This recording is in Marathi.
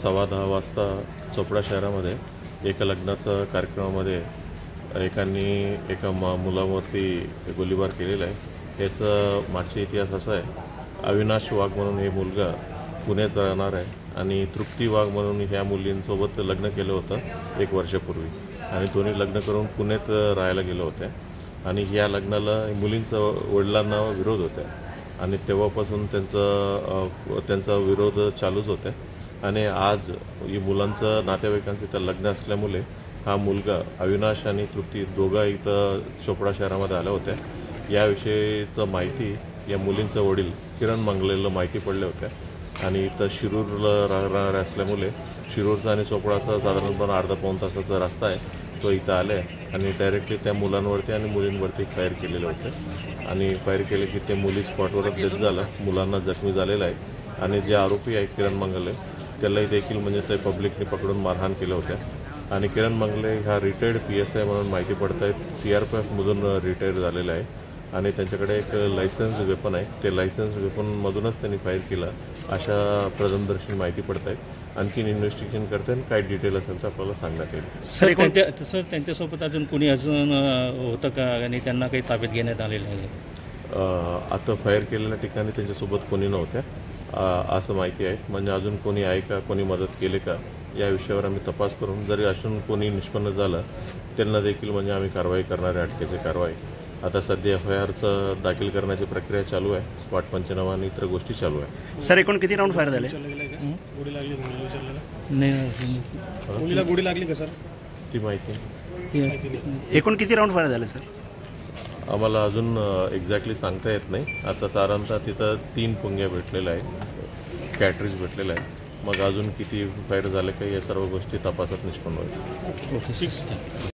10:15 वाजता चोपडा शहरामध्ये एका लग्नाच्या कार्यक्रमामध्ये एकाने एका मुलावरती गोळीबार केलेला आहे। याचा मागचा इतिहास असा आहे, अविनाश वाघ म्हणून हे मुलगा पुण्यात राहणार आहे आणि तृप्ती वाघ म्हणून ह्या मुलींसोबत लग्न केलं होतं 1 वर्षापूर्वी आणि दोन्ही लग्न करून पुण्यात राहायला गेले होते आणि ह्या लग्नाला मुलींचा वडिलांना विरोध होता आणि तेव्हापासून त्यांचा विरोध चालूच होता आणि आज ही मुलांचं नातेवाईकांचं इथं लग्न असल्यामुळे हा मुलगा अविनाश आणि तृप्ती दोघा इथं चोपडा शहरामध्ये आल्या होत्या। याविषयीचं माहिती या मुलींचं वडील किरण मंगलेला माहिती पडले होत्या आणि इथं शिरूरला राहणार असल्यामुळे शिरूरचा आणि चोपडाचा साधारणपणे अर्धा-पाऊण तासाचा रस्ता आहे, तो इथं आले आणि डायरेक्टली त्या मुलांवरती आणि मुलींवरती फायर केलेले होते आणि फायर केले की ते मुली स्पॉटवरच डेथ झालं, मुलांना जखमी झालेला आहे आणि जे आरोपी आहे किरण मंगले त्यालाही देखील म्हणजे ते पब्लिकने पकडून मारहाण केलं होतं आणि किरण मंगले हा रिटायर्ड PSI म्हणून माहिती पडत आहेत, CRPFमधून रिटायर झालेला आहे आणि त्यांच्याकडे एक लायसन्स वेपन आहे, ते लायसन्स वेपनमधूनच त्यांनी फायर केलं अशा प्रथमदर्शी माहिती पडत आहे। आणखीन इन्व्हेस्टिगेशन करते आणि काय डिटेल असेल तर आपल्याला सांगण्यात येईल। सर त्यांच्यासोबत अजून कोणी होतं का आणि त्यांना काही ताब्यात घेण्यात आलेलं आहे? आता फायर केलेल्या ठिकाणी त्यांच्यासोबत कोणी नव्हत्या असं माहिती आहे, म्हणजे अजून कोणी आहे का, कोणी मदत केली का या विषयावर आम्ही तपास करून जरी असून कोणी निष्पन्न झालं त्यांना देखील म्हणजे आम्ही कारवाई करणार आहे, अटकेची कारवाई। आता सध्या FIRचं दाखल करण्याची प्रक्रिया चालू आहे, स्पॉट पंचनामा आणि इतर गोष्टी चालू आहे। सर एकूण किती राऊंड फायर झाले? गोळी लागली नाही, मुलीला गोळी लागली का सर? ती माहिती एकूण किती राऊंड फायर झाले सर? आम्हाला अजून एक्झॅक्टली सांगता येत नाही। आता साधारणतः तिथं 3 पुंग्या भेटलेल्या आहेत, कॅटरीज भेटलेलं आहे, मग अजून किती फायर झाले का या सर्व गोष्टी तपासात निष्पन्न होईल। ओके,